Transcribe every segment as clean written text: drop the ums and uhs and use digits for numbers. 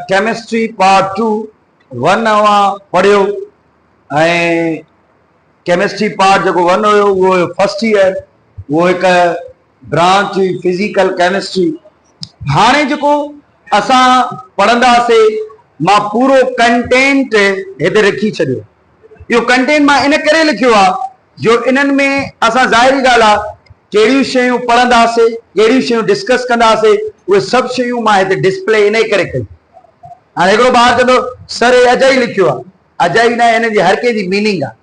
Chemistry part 2 one पढ़ियो ऐं chemistry part जो वन हो वो फर्स्ट ईयर वो एक ब्रांच फिजिकल केमिस्ट्री। हाँ जो असा पढ़ंदासीं मां पूरो कंटेंट हिते रखी छो। यो कंटेंट मां इन करे लिखियो आ जो इन्हनि में असा ज़ाहिरी गाल आ कहिड़ियूं शयूं पढ़ंदासीं कहिड़ियूं शयूं डिस्कस कंदासीं उहे सभु शयूं मां हिते डिस्प्ले इन करे कई। हाँ हिकिड़ो ॿार चवंदो सर हे अजय लिखियो आहे, अजय न हिन जी हर कंहिंजी मीनिंग आहे।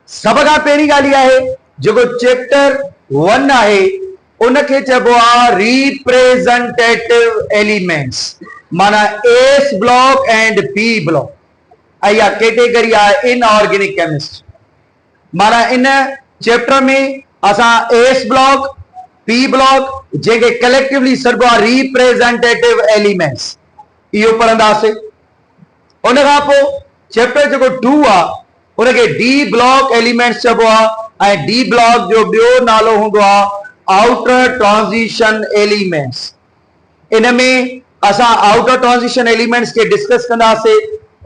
सभ खां पहिरीं ॻाल्हि इहा आहे जेको चैप्टर 1 आहे उनखे चइबो आहे रिप्रेज़ेंटेटिव एलिमेंट्स, माना S block and P block. ऐं इहा कैटेगरी आहे इनऑर्गेनिक केमिस्ट्री। माना इन चैप्टर में असां एस ब्लॉक पी ब्लॉक जंहिंखे कलेक्टिवली सॾिबो आहे रिप्रेज़ेंटेटिव एलिमेंट्स इहो पढ़ंदासीं। उन खां पोइ चैप्टर जेको 2 आहे उनखे डी ब्लॉक एलिमेंट्स चइबो आहे ऐं डी ब्लॉक जो ॿियो नालो हूंदो आहे आउटर ट्रांजिशन एलिमेंट्स। इन में असां आउटर ट्रांजिशन एलिमेंट्स के डिस्कस कंदासीं,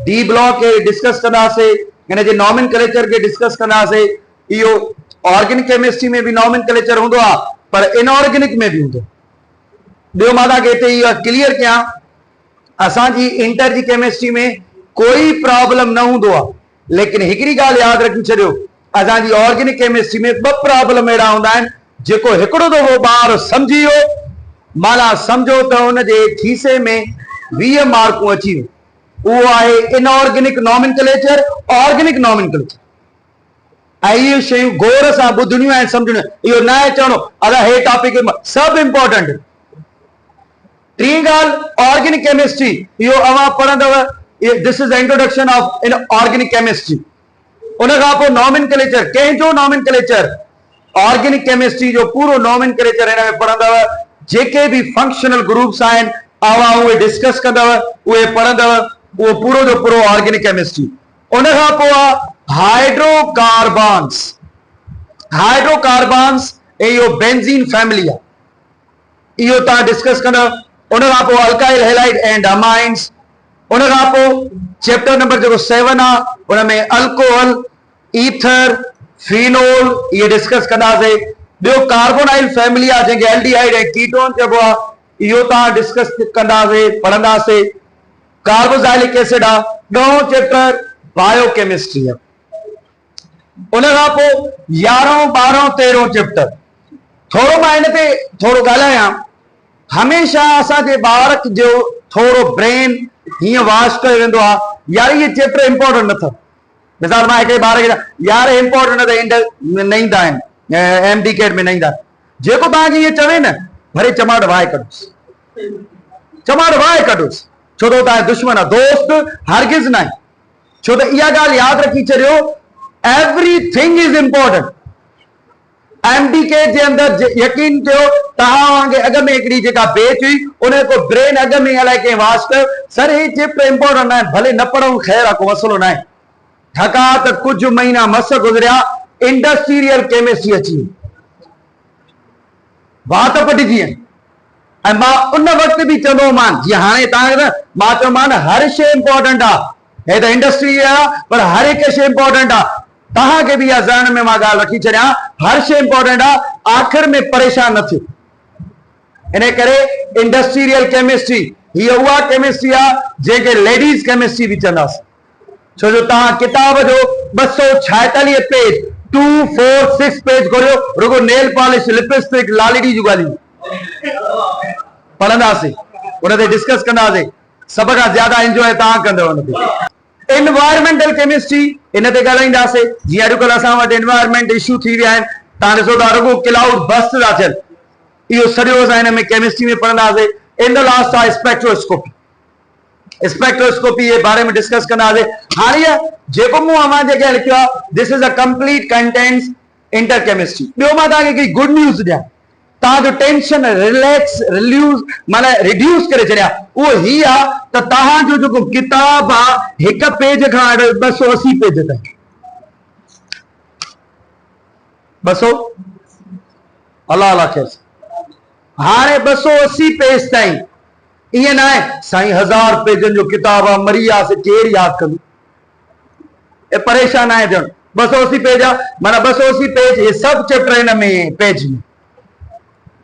डी ब्लॉक के डिस्कस कंदासीं, इन जे नॉमेनक्लेचर के डिस्कस कंदासीं। इहो ऑर्गेनिक केमिस्ट्री में भी नॉमेनक्लेचर हूंदो आहे पर इनऑर्गेनिक में भी हूंदो। ॿियो मां तव्हांखे हिते इहो क्लियर कयां असांजी इंटर जी केमिस्ट्री में कोई प्रॉब्लम न हूंदो आहे, लेकिन हिकिड़ी ॻाल्हि यादि रखी छॾियो असांजी ऑर्गेनिक केमिस्ट्री में 2 प्रॉब्लम अहिड़ा हूंदा आहिनि जेको हिकिड़ो दफ़ो ॿार सम्झी वियो माना सम्झो त हुनजे खीसे में 20 मार्कूं अची वियूं। उहो आहे इनऑर्गेनिक नॉमेनक्लेचर, ऑर्गेनिक नॉमेनक्लेचर। ऐं इहे शयूं गौर सां ॿुधणियूं ऐं सम्झणियूं। इहो न आहे चवणो अदा हे टॉपिक सभु इंपॉर्टेंट। टी ॻाल्हि ऑर्गेनिक केमिस्ट्री इहो अवां पढ़ंदव, this is the introduction of in organic chemistry. उन खां पोइ नॉमेनक्लेचर, कंहिंजो नॉमेनक्लेचर, ऑर्गेनिक केमिस्ट्री जो पूरो नॉमेनक्लेचर हिन में पढ़ंदव। जेके भी फंक्शनल ग्रुप्स आहिनि अवां उहे डिस्कस कंदव, उहे पढ़ंदव, उहो पूरो जो पूरो ऑर्गेनिक केमिस्ट्री। उन खां पोइ हाइड्रोकार्बन्स, हाइड्रोकार्बन्स इहो बेंजीन फैमिली आहे, इहो तव्हां डिस्कस कंदव। उन खां पोइ अल्काइल हैलाइड एंड अमाइंस। उन खां पोइ चैप्टर नंबर जेको 7 आहे उन में अल्कोहल, ईथर, फिनोल इहे डिस्कस कंदासीं। ॿियो कार्बोनाइल फैमिली आहे जंहिंखे एल्डिहाइड ऐं कीटोन चइबो आहे, इहो तव्हां डिस्कस कंदासीं पढ़ंदासीं। कार्बोक्सिलिक एसिड आहे। 10हों चैप्टर बायोकेमिस्ट्री आहे। उन खां पोइ 11हों 12हों 13हों चैप्टर थोरो मां हिन ते थोरो ॻाल्हायां। हमेशह असांजे ॿार जो थोरो ब्रेन हीअं वॉश कयो वेंदो आहे यार इहे चैप्टर इंपॉर्टेंट न अथव। मिसाल मां हिकिड़े ॿार खे यार इंपॉर्टेंट न ईंदा आहिनि, एमडी कैट में न ईंदा। जेको तव्हांखे इहे चवे न भले चमाट वाहे कढोसि, चमाट वाहे कढोसि, छो त तव्हांजो दुश्मन आहे, दोस्त हरगिज़ न आहे। छो त इहा ॻाल्हि यादि रखी छॾियो everything is important. MD CAT जे अंदरि यकीन कयो तव्हां वांगे अॻ में हिकिड़ी जेका बेच हुई उन को ब्रेन अॻ में अलाए कंहिं वाश कयो सर हे चैप्टर इंपॉर्टेंट न आहे, भले न पढ़ूं ख़ैर आहे, को मसलो न आहे। ठका त कुछ महीना मस गुज़रिया इंडस्ट्रियल केमिस्ट्री अची वात पटिजी आहिनि। ऐं मां उन वक़्तु बि चवंदोमान जीअं हाणे तव्हां मां चयोमान हर शइ इंपॉर्टेंट आहे, हे त इंडस्ट्री आहे पर हर हिकु शइ इंपॉर्टेंट आहे। तव्हांखे बि इहा ज़हन में मां ॻाल्हि रखी छॾियां हर शइ इंपॉर्टेंट आहे, आख़िर में परेशान न थियो। इन करे इंडस्ट्रियल केमिस्ट्री हीअ उहा केमिस्ट्री आहे जंहिंखे लेडीज़ केमिस्ट्री बि चवंदासीं। छो जो तव्हां किताब जो 246 पेज 246 पेज खोलियो रुगो नेल पॉलिश, लिपस्टिक, लालिडी जूं ॻाल्हियूं पढ़ंदासीं, उन ते डिस्कस कंदासीं। सभ खां ज्यादा एंजॉय तव्हां कंदव उन ते। एनवायरमेंटल केमिस्ट्री इन ते ॻाल्हाईंदासीं। जीअं अॼुकल्ह असां वटि एनवायरमेंट इशू थी विया आहिनि, तव्हां ॾिसो था रुगो क्लाउड बस्ट था थियनि, इहो सॼो असां हिन में केमिस्ट्री में पढ़ंदासीं। इन द लास्ट आहे स्पेक्ट्रोस्कोपी, स्पेक्ट्रोस्कोपी जे बारे में डिस्कस कंदासीं। हाणे जेको मूं अवां जे अॻियां लिखियो आहे this is a complete contents inter chemistry. ॿियो मां तव्हांखे हिकिड़ी गुड न्यूज़ ॾियां, तव्हांजो टेंशन रिलैक्स माना रिड्यूस करे छॾिया। उहो ही आहे त तव्हांजो जेको किताब आहे 1 पेज खां 280 पेज ताईं 200 अल्लाह अल्लाह ख़ैर हाणे 280 पेज ताईं ईअं न आहे साईं 1000 पेजनि जो किताब आहे मरी वियासीं केरु यादि कंदो ए परेशान आहे ॼण 280 पेज आहे माना 280 पेज ये सभु चैप्टर हिन में पेज में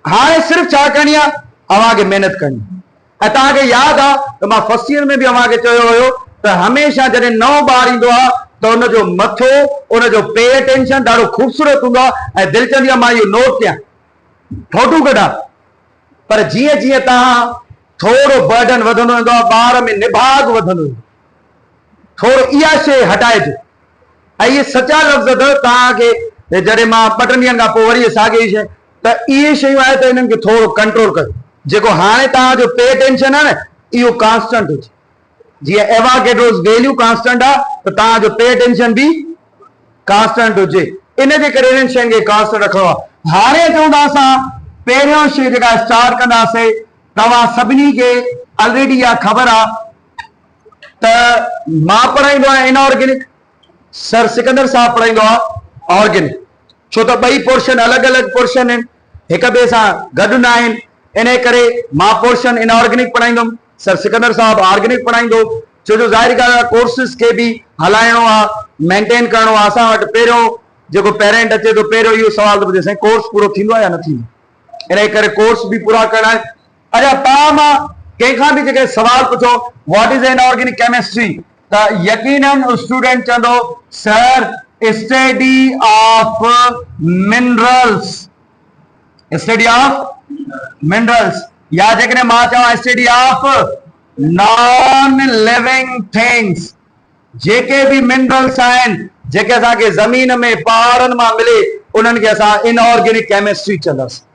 हाणे सिर्फ़ छा करणी आहे अव्हांखे महिनत करणी ऐं तव्हांखे यादि आहे त मां फर्स्ट ईयर में बि अव्हांखे चयो हुयो त हमेशह जॾहिं नओं ॿार ईंदो आहे त हुनजो मथो हुनजो पे अटेंशन ॾाढो ख़ूबसूरत हूंदो आहे ऐं दिलि चवंदी आहे मां इहो नोट कयां फोटू कढां पर जीअं जीअं तव्हां थोरो बर्डन वधंदो वेंदो आहे ॿार में निभाग वधंदो वेंदो थोरो इहा शइ हटाइजो ऐं इहे सचा लफ़्ज़ अथव तव्हांखे जॾहिं मां 2-3 ॾींहंनि खां पोइ वरी साॻी शइ त इहे शयूं आहे त हिननि खे थोरो कंट्रोल कयो जेको हाणे तव्हांजो पे अटेंशन आहे न इहो कांस्टेंट हुजे जीअं एवागेड्रोस वैल्यू कांस्टेंट आहे त तव्हांजो पे अटेंशन बि कांस्टेंट हुजे इन जे करे इन्हनि शयुनि खे कांस्टेंट रखिणो आहे हाणे चऊं था असां पहिरियों शइ जेका स्टार्ट कंदासीं तव्हां सभिनी खे ऑलरेडी इहा ख़बर आहे त मां पढ़ाईंदो आहियां इनऑर्गेनिक सर सिकंदर साहब पढ़ाईंदो आहे ऑर्गेनिक छो त ॿई पोर्शन अलॻि अलॻि पोर्शन आहिनि हिक ॿिए सां गॾु न आहिनि इन करे मां पोर्शन इनऑर्गेनिक पढ़ाईंदुमि सर सिकंदर साहब ऑर्गेनिक पढ़ाईंदो छो जो ज़ाहिर ॻाल्हि आहे कोर्सिस खे बि हलाइणो आहे मेंटेन करिणो आहे असां वटि पहिरियों जेको पेरेंट अचे थो पहिरियों इहो सवाल थो पुछे साईं कोर्स पूरो थींदो आहे या न थींदो इन करे कोर्स बि पूरा करणा आहिनि अच्छा तव्हां मां कंहिंखां बि जेके सवाल पुछो व्हाट इज इनऑर्गेनिक केमिस्ट्री त यकीनन स्टूडेंट चवंदो sir study of minerals study of minerals या जेकॾहिं मां चवां study of non living things जेके भी मिनरल्स आहिनि जेके असांखे ज़मीन में पहाड़नि मां मिले उन्हनि खे असां इनऑर्गेनिक केमिस्ट्री चवंदासीं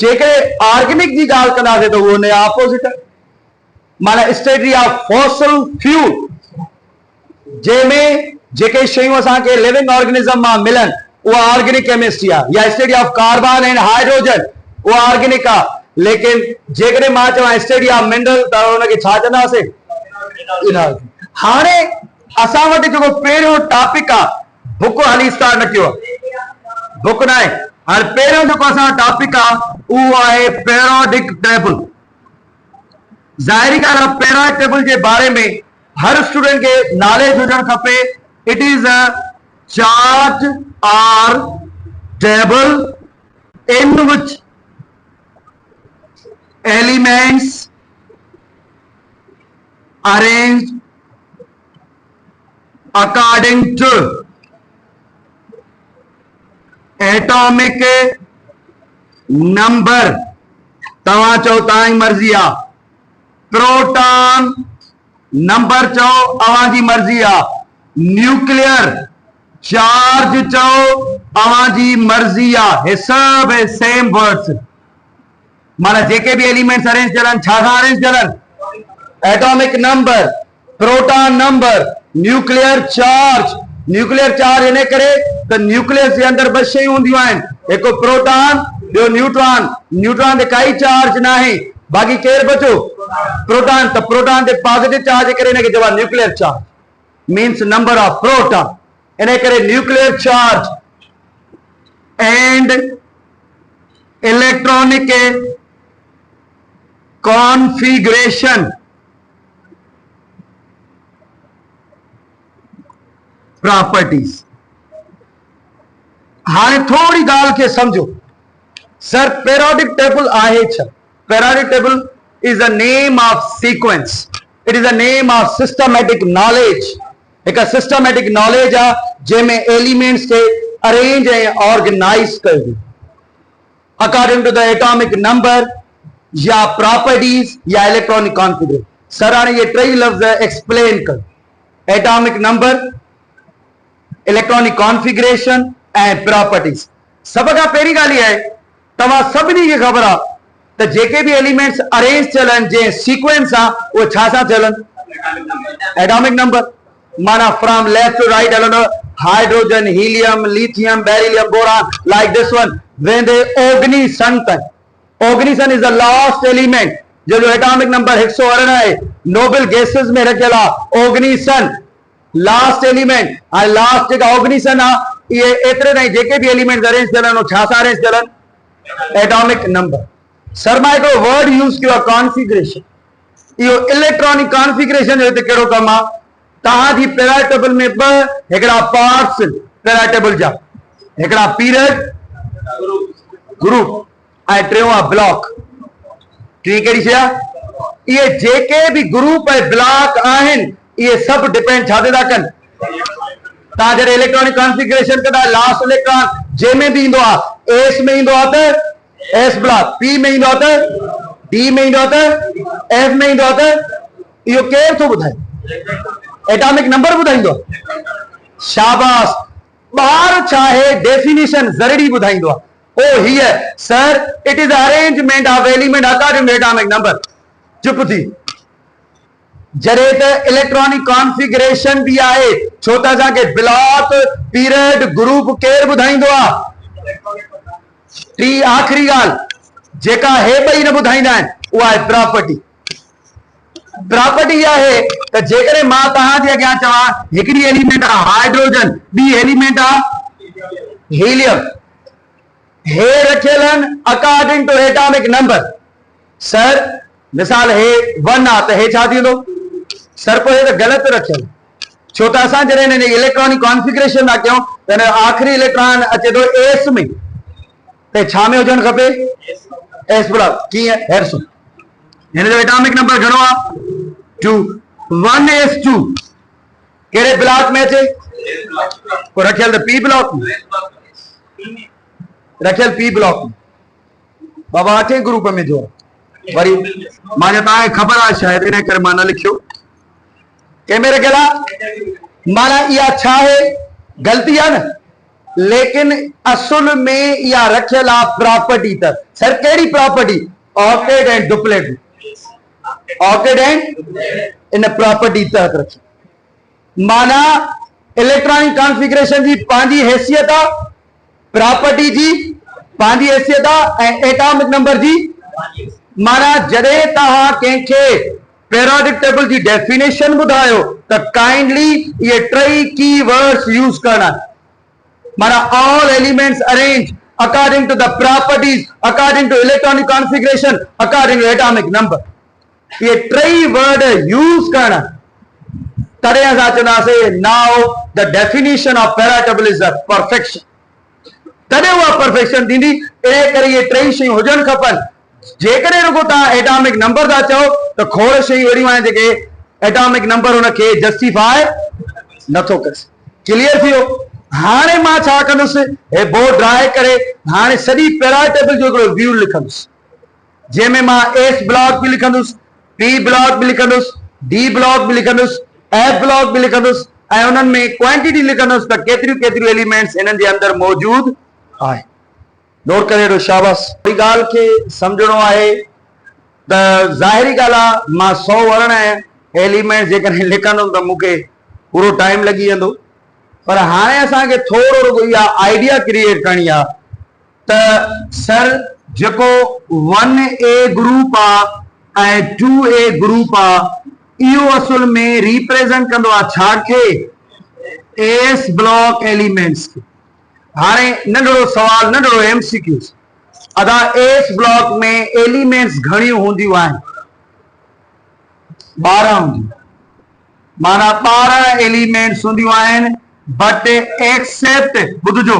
जेके ऑर्गेनिक जी ॻाल्हि कंदासीं त उहो हुन जो ऑपोजिट आहे माना स्टडी ऑफ फॉसिल फ्यूल जंहिंमें जेके शयूं असांखे लिविंग ऑर्गेनिज्म मां मिलनि उहा ऑर्गेनिक केमिस्ट्री आहे या study of carbon and hydrogen उहा ऑर्गेनिक आहे लेकिन जेकॾहिं मां चवां स्टडी ऑफ मिनरल त हुनखे छा चवंदासीं इनऑर्गेनिक हाणे असां वटि जेको पहिरियों टॉपिक आहे बुक हाली स्टार्ट न कयो आहे बुक न आहे हाणे पहिरियों जेको असांजो टॉपिक आहे उहो आहे पीरियोडिक टेबल ज़ाहिरी ॻाल्हि आहे पीरियोडिक टेबल जे बारे में हर स्टूडेंट खे नॉलेज हुजणु खपे इट इज अ चार्ट और टेबल इन विच elements arranged according to atomic number तव्हां चओ तव्हांजी मर्ज़ी आहे प्रोटॉन नंबर चओ अव्हांजी मर्ज़ी आहे न्यूक्लियर चार्ज चओ अव्हांजी मर्ज़ी आहे हे सभु सेम वर्ड्स माना जेके भी एलिमेंट्स अरेंज थियल छा सां अरेंज थियल atomic number proton number nuclear charge in करे त न्यूक्लियस जे अंदर ॿ शयूं हूंदियूं आहिनि हिकु प्रोटॉन ॿियो न्यूट्रॉन ते काई चार्ज न आहे बाक़ी केरु बचो प्रोटॉन त प्रोटॉन ते पॉजिटिव चार्ज करे इनखे चइबो आहे nuclear charge means number of proton in करे nuclear charge and electronic configuration properties हाणे थोड़ी ॻाल्हि खे समझो सर पीरियोडिक टेबल आहे छा periodic table is a name of sequence it is a name of systematic knowledge हिकु सिस्टमैटिक नॉलेज आहे जंहिंमें एलिमेंट्स खे अरेंज ऐं ऑर्गेनाइज कयो according to the atomic number या प्रॉपर्टीज या इलेक्ट्रॉनिक कॉन्फ़िगरेशन सर हाणे ये टई लफ़्ज़ एक्सप्लेन कर एटॉमिक नंबर इलेक्ट्रॉनिक कॉन्फ़िगरेशन ऐं प्रॉपर्टीज सब खां पहिरीं ॻाल्हि आहे तव्हां सभिनी खे ख़बर आहे त जेके भी एलिमेंट्स अरेंज थियल आहिनि जंहिं सीक्वेंस आहे उहे छा सां थियल आहिनि एटॉमिक नंबर माना फ्रॉम लेफ्ट टू राइट हलंदो hydrogen helium lithium beryllium boron like this one when they ओगनीसन is the last element जो एटॉमिक नंबर 118 है नोबल गैसेस में रखियल आहे ओगनीसन लास्ट एलिमेंट ऐं लास्ट जेका ओगनीसन आहे इहे एतिरे ताईं जेके भी एलिमेंट्स अरेंज थियल आहिनि छा सां अरेंज थियल आहिनि एटॉमिक नंबर सर मां हिकिड़ो वर्ड यूज़ कयो आहे कॉन्फ़िगरेशन। इहो इलेक्ट्रॉनिक कॉन्फ़िगरेशन जो हिते कहिड़ो कमु आहे? तव्हांजी पेराइड टेबल में ॿ हिकिड़ा पार्ट्स पेराइड टेबल जा, हिकिड़ा पीरियड ग्रुप ऐं टियों आहे ब्लॉक। टी कहिड़ी शइ आहे? इहे जेके बि ग्रुप ऐं ब्लॉक आहिनि इहे सभु डिपेंड छा ते था कनि? तव्हां जॾहिं इलेक्ट्रॉनिक कॉन्फ़िगरेशन कंदा लास्ट इलेक्ट्रॉन जंहिंमें बि ईंदो आहे एस में ईंदो आहे त एस ब्लॉक, पी में ईंदो आहे त डी में ईंदो आहे त एफ में ईंदो आहे त इहो केरु थो ॿुधाए? एटॉमिक नंबर ॿुधाईंदो? शाबाश। ॿार चाहे डेफिनेशन ज़रूरी ॿुधाईंदो आहे। Oh here sir it is arrangement of element according to atomic number. चुप थी। जॾहिं त इलेक्ट्रॉनिक कॉन्फ़िगरेशन बि आहे, छो त असांखे ब्लॉक पीरियड ग्रुप केरु ॿुधाईंदो आहे? टी आख़िरी ॻाल्हि जेका हे ॿई न ॿुधाईंदा आहिनि उहा आहे प्रॉपर्टी। प्रॉपर्टी आहे त जेकॾहिं मां तव्हांजे अॻियां चवां हिकिड़ी एलिमेंट आहे हाइड्रोजन, ॿी एलिमेंट आहे हीलियम, हे रखियल आहिनि अकॉर्डिंग टू एटॉमिक नंबर। सर मिसाल हे 1 आहे त हे छा थींदो? सर पोइ हे त ग़लति रखियल, छो त असां जॾहिं हिन इलेक्ट्रॉनिक कॉन्फ़िगरेशन था कयूं त हिन आख़िरी इलेक्ट्रॉन अचे थो एस में, त छा में हुजणु खपे? S block. कीअं? हेरसो हिन जो एटॉमिक नंबर घणो आहे? 2। 1s2 कहिड़े ब्लॉक में अचे? पोइ रखियल त पी ब्लॉक में, रखियल पी ब्लॉक में। बाबा 8 ग्रुप में जो वरी मां तव्हांखे ख़बर आहे शायदि इन करे मां न लिखियो कंहिंमें रखियल आहे। माना इहा छा आहे? ग़लती आहे न, लेकिन असुल में इहा रखियल आहे प्रॉपर्टी। त सर कहिड़ी property? Octet and duplet. Octet and in property तहत रखी। माना इलेक्ट्रॉनिक कॉन्फ़िगरेशन जी पंहिंजी हैसियत आहे, प्रॉपर्टी जी पंहिंजी हैसियत आहे ऐं एटॉमिक नंबर जी। माना जॾहिं तव्हां कंहिंखे पेरियोडिक टेबल जी डेफिनेशन ॿुधायो त काइंडली इहे टई की वर्ड्स यूज़ करना। माना all elements arrange according to the properties, according to electronic configuration, according to atomic number. ये टई वर्ड यूज़ करना, तॾहिं असां चवंदासीं now the definition of periodic table is a perfection. तॾहिं उहा परफेक्शन थींदी। इन करे इहे टई शयूं हुजणु खपनि। जेकॾहिं रुगो तव्हां एटॉमिक नंबर था चओ त खोड़ शयूं अहिड़ियूं आहिनि जेके एटॉमिक नंबर हुनखे जस्टिफाई नथो करे। क्लियर थी वियो? हाणे मां छा कंदुसि, हे बोर्ड ड्राए करे हाणे सॼी पेरियोडिक टेबल जो हिकिड़ो व्यू लिखंदुसि, जंहिंमें मां एस ब्लॉक बि लिखंदुसि, पी ब्लॉक बि लिखंदुसि, डी ब्लॉक बि लिखंदुसि, एफ ब्लॉक बि लिखंदुसि ऐं उन्हनि में क्वांटिटी लिखंदुसि त केतिरियूं केतिरियूं एलिमेंट्स हिननि जे अंदरि मौजूद आहे। नोट करे शाबाश। हिकड़ी ॻाल्हि खे सम्झणो आहे त ज़ाहिरी ॻाल्हि आहे मां 100 वर्ण एलिमेंट्स जेकॾहिं लिखंदुमि त मूंखे पूरो टाइम लॻी वेंदो, पर हाणे असांखे थोरो रुगो इहा आइडिया क्रिएट करणी आहे त सर जेको 1A ग्रुप आहे ऐं 2A ग्रुप आहे इहो असुल में रिप्रेजेंट कंदो आहे छा खे? एस ब्लॉक एलिमेंट्स खे। हाणे नंढड़ो सवाल, नंढड़ो MCQ। अदा एस ब्लॉक में एलिमेंट्स घणियूं हूंदियूं आहिनि? 12 हूंदियूं। माना 12 एलिमेंट्स हूंदियूं आहिनि, बट एक्सेप्ट, ॿुधजो,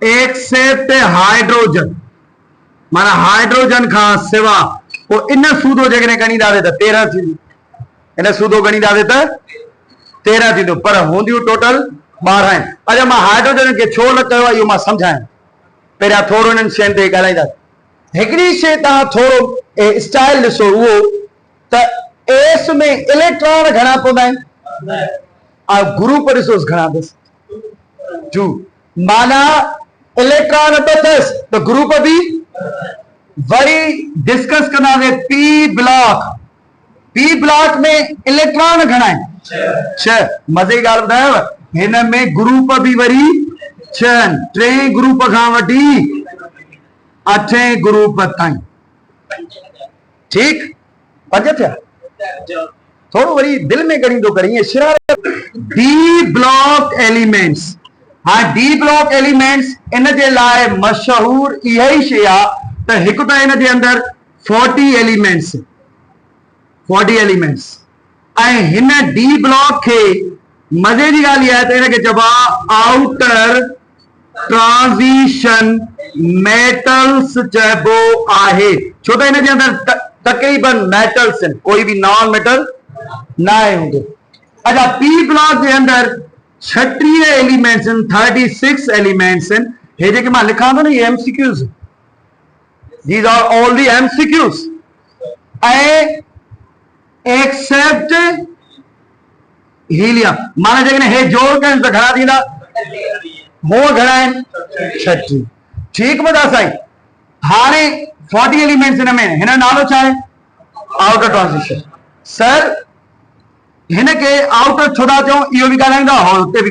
एक्सेप्ट हाइड्रोजन। माना हाइड्रोजन खां सिवा पोइ इन सूदो जेकॾहिं ॻणींदासीं त 13 थींदियूं। इन सूदो ॻणींदासीं त 13 थींदियूं, पर हूंदियूं टोटल 12 आहिनि। अच्छा मां हाइड्रोजन खे छो न कयो आहे इहो मां सम्झायां। पहिरियां थोरो हिननि शयुनि ते ॻाल्हाईंदासीं। हिकिड़ी शइ तव्हां थोरो स्टाइल ॾिसो, उहो त एस में इलेक्ट्रॉन घणा पवंदा आहिनि ऐं ग्रुप ॾिसोसि घणा अथसि? 2। माना इलेक्ट्रॉन अथसि त ग्रुप बि। वरी डिस्कस कंदासीं पी ब्लॉक। पी ब्लॉक में इलेक्ट्रॉन घणा आहिनि? 6। मज़े जी ॻाल्हि ॿुधायांव, हिन में ग्रुप बि वरी 6। 3 ग्रुप खां वठी 8 ग्रुप ताईं। ठीक? 5 थिया? थोरो वरी दिल में ॻणींदो करे ईअं शरारत। D block elements. हाँ डी ब्लॉक एलिमेंट्स इन जे लाइ मशहूर इहा ई शइ आहे त हिकु त हिन जे अंदरि 40 एलिमेंट्स ऐं हिन डी ब्लॉक खे मज़े जी ॻाल्हि आहे त हिनखे चइबो आहे आउटर ट्रांज़िशन मेटल्स चइबो आहे, छो त हिन जे अंदरि तक़रीबन मेटल्स आहिनि, कोई बि नॉन मेटल न आहे हूंदो। अच्छा, पी ब्लॉक जे अंदरि 36 एलिमेंट्स आहिनि, 36 एलिमेंट्स आहिनि। हे जेके मां लिखां थो न, ये MCQs, these are all the MCQs. ऐं एक्सेप्ट हीलियम, माना जेकॾहिं हे जोड़ कनि त घणा थींदा? हो घणा आहिनि? 36। ठीकु बता साईं। हाणे 40 एलिमेंट्स हिन में, हिन नालो छा आहे? Outer transition. सर हिनखे आउटर छो था चऊं, इहो बि ॻाल्हाईंदा और हुते बि।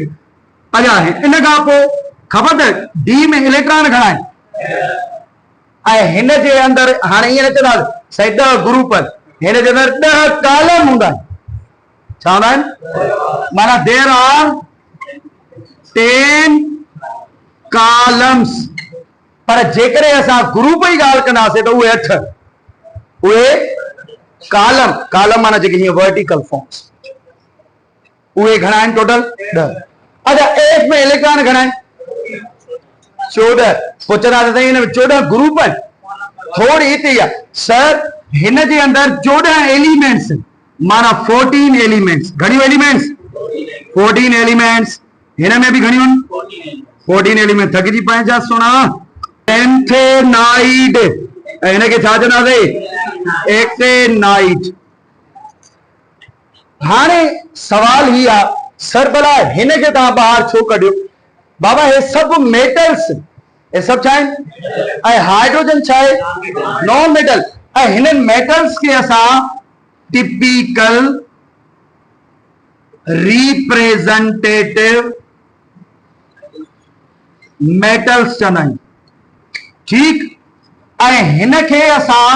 अच्छा, इन खां पोइ ख़बर त डी में इलेक्ट्रॉन घणा आहिनि? ऐं हिन जे अंदरि हाणे ईअं न चवंदा साईं 10 ग्रुप, हिन जे अंदरि 10 कॉलम हूंदा आहिनि। छा हूंदा आहिनि? माना देयर आर 10 कॉलम्स। पर जेकॾहिं असां ग्रुप जी ॻाल्हि कंदासीं त उहे 8, उहे कॉलम माना जेके हीअं वर्टिकल फॉर्म्स, उहे घणा आहिनि टोटल? 10। अच्छा, एफ में इलेक्ट्रॉन घणा आहिनि? 14। पुछंदा त हिन में 14 ग्रुप आहिनि? थोड़ी हिते आहे सर, हिन जे अंदरि 14 एलिमेंट्स, माना 14 एलिमेंट्स। घणियूं एलिमेंट्स? 14 एलिमेंट्स। हिन में बि घणियूं आहिनि? 14 एलिमेंट। थकिजी पए जा सोना। एंथेनाइड, हिनखे छा चवंदासीं? एक्टेनाइड। हाणे सवाल ही आहे, सर भला हिनखे तव्हां ॿाहिरि छो कढियो? बाबा हे सभु मेटल्स, हे सभु छा आहिनि? ऐं हाइड्रोजन छा आहे? Non metal. ऐं हिननि मेटल्स खे असां टिपिकल रिप्रेजेंटेटिव मेटल्स चवंदा आहियूं। ठीक। ऐं हिनखे असां,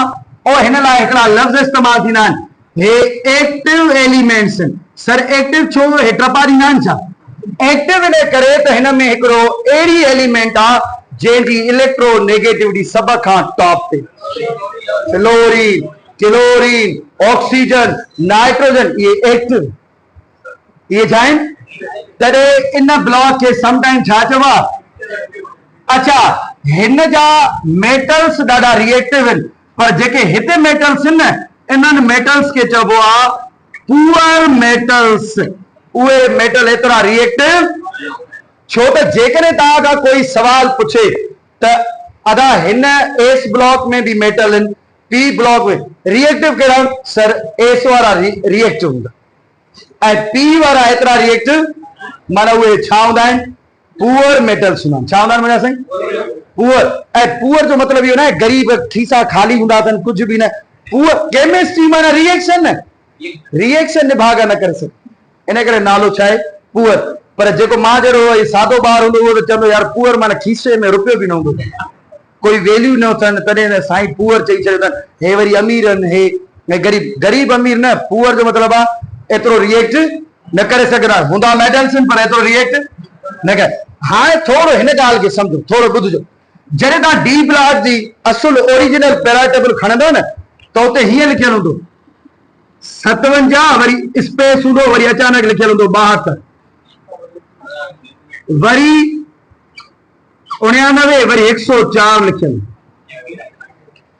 और हिन लाइ हिकिड़ा लफ़्ज़ इस्तेमालु थींदा आहिनि, हे एक्टिव एलिमेंट्स आहिनि। सर एक्टिव छो? हे टपा ॾींदा आहिनि छा? एक्टिव इन करे त हिन में हिकिड़ो अहिड़ी एलिमेंट आहे जंहिंजी इलेक्ट्रोनेगेटिविटी सभ खां टॉप ते। फ्लोरीन, क्लोरीन, ऑक्सीजन, नाइट्रोजन, ये एक्टिव, ये छा आहिनि? तॾहिं इन ब्लॉक खे समटाइम छा चइबो आहे? अच्छा, हिन जा मेटल्स ॾाढा रिएक्टिव आहिनि, पर जेके हिते मेटल्स आहिनि न, इन्हनि मेटल्स खे चइबो आहे पुअर मेटल्स। उहे मेटल एतिरा रिएक्टिव छो त जेकॾहिं तव्हां खां कोई सवाल पुछे त अदा हिन एस ब्लॉक में भी मेटल आहिनि, पी ब्लॉक में रिएक्टिव कहिड़ा? सर एस वारा रिएक्टिव हूंदा ऐं पी वारा एतिरा रिएक्टिव, माना उहे छा हूंदा आहिनि? पुअर मेटल्स हूंदा आहिनि। छा हूंदा आहिनि मुंहिंजा साईं? पुअर। ऐं पुअर जो मतिलबु इहो न आहे ग़रीब खीसा खाली हूंदा अथनि, कुझु बि न। पुअर केमिस्ट्री माना रिएक्शन न, रिएक्शन निभाग न करे सघे, इन करे नालो छा आहे? पुअर। पर जेको मां जहिड़ो सादो ॿार हूंदो उहो त चवंदो यार पुअर माना खीसे में रुपयो बि न हूंदो, कोई वैल्यू न अथनि, तॾहिं साईं पुअर चई छॾियो अथनि। हे वरी अमीर आहिनि, हे ग़रीब। ग़रीब अमीर न, पुअर जो मतिलबु आहे एतिरो रिएक्ट न करे सघंदा हूंदा मेटल्स, पर एतिरो रिएक्ट न करे। हाणे थोरो हिन ॻाल्हि खे सम्झो, थोरो ॿुधिजो। जॾहिं तव्हां डी ब्लॉक जी असुल ओरिजिनल पेराटेबल खणंदो न, त उते हीअं लिखियलु हूंदो 57, वरी स्पेस हूंदो, वरी अचानक लिखियलु हूंदो 72, वरी 99, वरी 104 लिखियलु।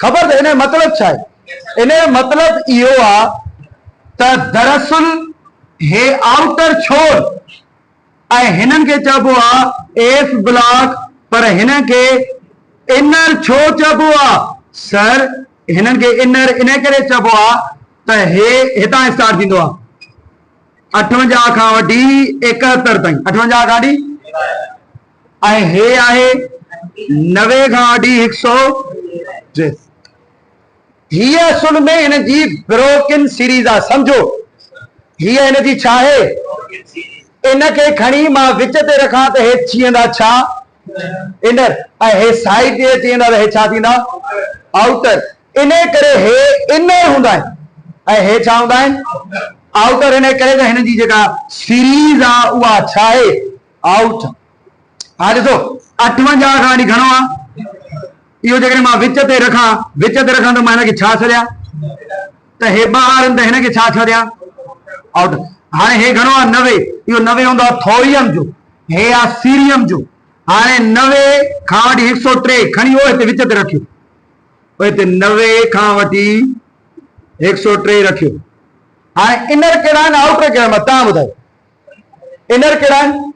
ख़बर त हिन जो मतिलबु छा आहे? इन जो मतिलबु इहो आहे त दरअसल हे आउटर छोर ऐं हिननि खे चइबो आहे एफ ब्लॉक, पर हिन खे इनर छो चइबो आहे? सर हिननि खे इनर इन करे चइबो आहे त हे हितां स्टार्ट थींदो आहे 58 खां वठी 71 ताईं, 58 खां वठी, ऐं हे आहे 90 खां वठी 100। हीअ असुल में हिन जी ब्रोकन सीरीज़ आहे। सम्झो हीअ हिन जी छा आहे? इनखे खणी मां विच ते रखां त हे थी वेंदा छा? इनर। ऐं हे साइड ते अची वेंदा त हे छा थींदा? आउटर। इन करे हे इनर हूंदा आहिनि ऐं हे छा हूंदा आहिनि? आउटर। इन करे त हिन जी जेका सीरीज़ आहे उहा छा आहे? आउट। हाणे ॾिसो 58 खां वठी घणो आहे? इहो जेकॾहिं मां विच ते रखां त मां हिनखे छा छॾियां त हे ॿार आहिनि त हिनखे छा छॾियां आउट। हाणे हे घणो आहे 90, इहो 90 हूंदो आहे थोरियम जो, हे आहे सीरियम जो। हाणे 90 खां वठी 103 खणी वियो हिते विच ते रखियो, हिते 90 खां वठी 103 रखियो। हाणे इनर कहिड़ा आहिनि आउटर कहिड़ा आहिनि तव्हां ॿुधायो, इनर कहिड़ा आहिनि?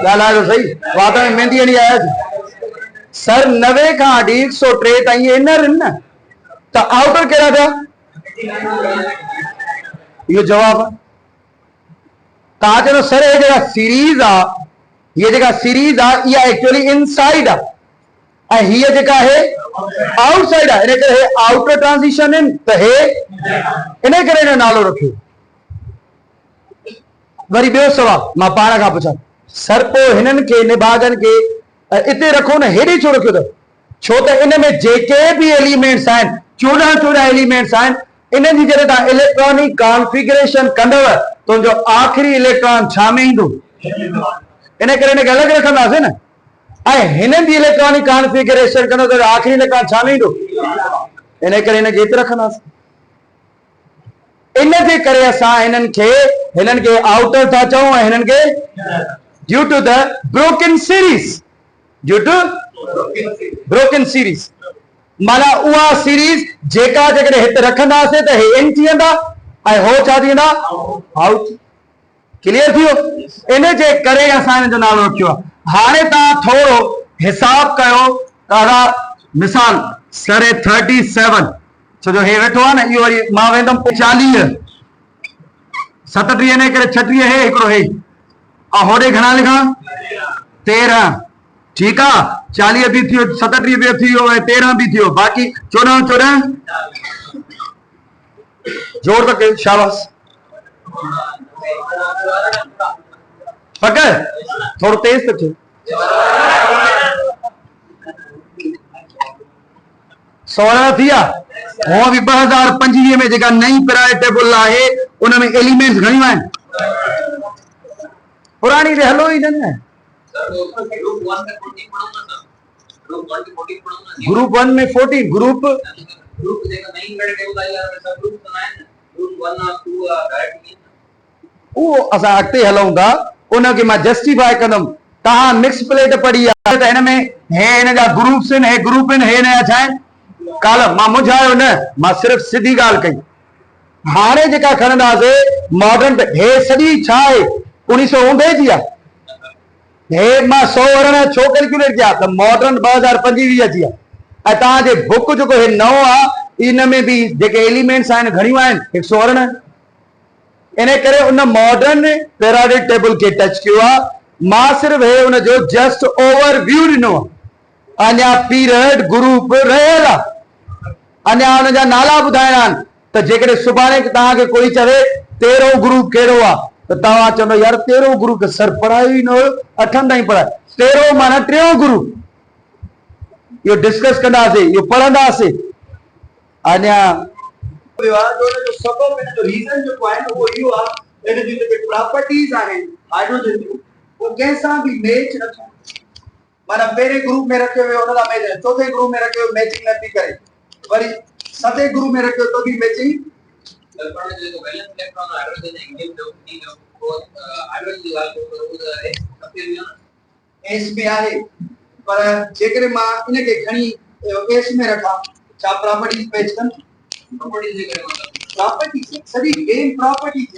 ॻाल्हायो सही, वात में मेहंदी हणी आयसि सर। 90 खां वठी 103 ताईं इनर आहिनि न, त आउटर कहिड़ा थिया? इहो जवाब आहे। तव्हां चयो सर हे जेका सीरीज़ आहे, हीअ जेका सीरीज़ आहे इहा एक्चुअली इनसाइड आहे ऐं हीअ जेका आहे आउटसाइड आहे, इन करे हे आउटर ट्रांजिशन आहिनि त हे इन करे हिन नालो रखियो। वरी ॿियो सवाल मां पाण खां पुछां, सर पोइ हिननि खे निभागनि खे इते रखो न, हेॾे छो रखियो अथव? छो त इन में जेके बि एलिमेंट्स आहिनि 14 एलिमेंट्स आहिनि, इन्हनि जी जॾहिं तव्हां इलेक्ट्रॉनिक कॉन्फ़िगरेशन कंदव तुंहिंजो आख़िरी इलेक्ट्रॉन छा में ईंदो? इन करे हिनखे अलॻि रखंदासीं न। ऐं हिननि जी इलेक्ट्रॉनिक कॉन्फ़िगरेशन कंदो त आख़िरी इलेक्ट्रॉन छा में ईंदो? इन करे हिनखे हिते रखंदासीं। इन जे करे असां हिननि खे आउटर था चऊं ऐं हिननि खे due to the broken series, due to broken series माना उहा सीरीज़ जेका जेकॾहिं हिते रखंदासीं त हे इन थी वेंदा ऐं हो छा थी वेंदा? आउट। क्लियर थी वियो? इन जे करे असां हिन जो नालो रखियो आहे। हाणे तव्हां थोरो हिसाब कयो, ॾाढा मिसाल सरे 37 छो जो हे वेठो आहे न, इहो वरी मां वेंदुमि 40 37 इन करे 36 हे हिकिड़ो हे ऐं होॾे घणा लिखां? 13। ठीकु आहे, 40 बि थियो, 37 बि थी वियो ऐं 13 बि थियो, बाक़ी 14 जोर त कयो, शाबाश। पक थोड़ो तेज तो थियो। 16 थी विया। हूअं बि 2025 में जेका नई पीरियड टेबल आहे उन में एलिमेंट्स घणियूं आहिनि? पुरानी ते हलो ई न। ग्रुप 1 में 14, ग्रुप जेका नई पीरियड टेबल आई आहे सब ग्रुप तो आहिनि, ग्रुप 1 और 2 डायरेक्टली उहो असां अॻिते हलूं था, उनखे मां जस्टिफाई कंदुमि। तव्हां मिक्स प्लेट पढ़ी आहे त हिन में हे हिन जा ग्रुप्स आहिनि, हे ग्रुप आहिनि, हे हिन जा छा आहिनि? कॉलम। मां मुझायो न, मां सिर्फ़ सिधी ॻाल्हि कई। हाणे जेका खणंदासीं मॉडर्न, हे सॼी छा आहे 1990 जी आहे। हे मां 100 छो कैलकुलेट कया त मॉडर्न 2025 अची आहे। ऐं तव्हांजे बुक जेको हे नओं आहे इन में बि जेके एलिमेंट्स आहिनि घणियूं आहिनि? 118। इन करे उन मॉडर्न पीरियडिक टेबल के टच कियो आहे। मां सिर्फ़ हे उन जो जस्ट ओवरव्यू ॾिनो आहे। अञा पीरियड ग्रुप रहियल आहे, अञा उन जा नाला ॿुधाइणा आहिनि। त जेकॾहिं सुभाणे तव्हांखे कोई चवे 13 ग्रुप कहिड़ो आहे त तव्हां चवंदो यार 13 ग्रुप सर पढ़ायो ई न हुयो, 8 ताईं पढ़ायो। 13 माना 3 ग्रुप। इहो डिस्कस कंदासीं, इहो पढ़ंदासीं। अञा जो सबब इन जो रीजन जेको आहे उहो इहो आहे, इन जी जेके प्रॉपर्टीज़ आहिनि हाइड्रोजन जूं वो कंहिंसां बि मैच न थियनि। माना पहिरें ग्रुप में रखियो वियो उन सां मैच, चौथे ग्रुप में रखियो मैचिंग नथी करे, वरी 7 ग्रुप में रखियो तो बि मैचिंग। हाइड्रोजन जो वैलेंस इलेक्ट्रॉन हाइड्रोजन इंडियम जो डी जो हाइड्रोजन जी ॻाल्हि कयो त उहो एस में आहे, पर जेकॾहिं मां इनखे खणी एस में रखां छा प्रॉपर्टीज़ मैच कनि? प्रॉपर्टीज़ जे करे मतलब प्रॉपर्टीज़ सॼी गेम प्रॉपर्टीज़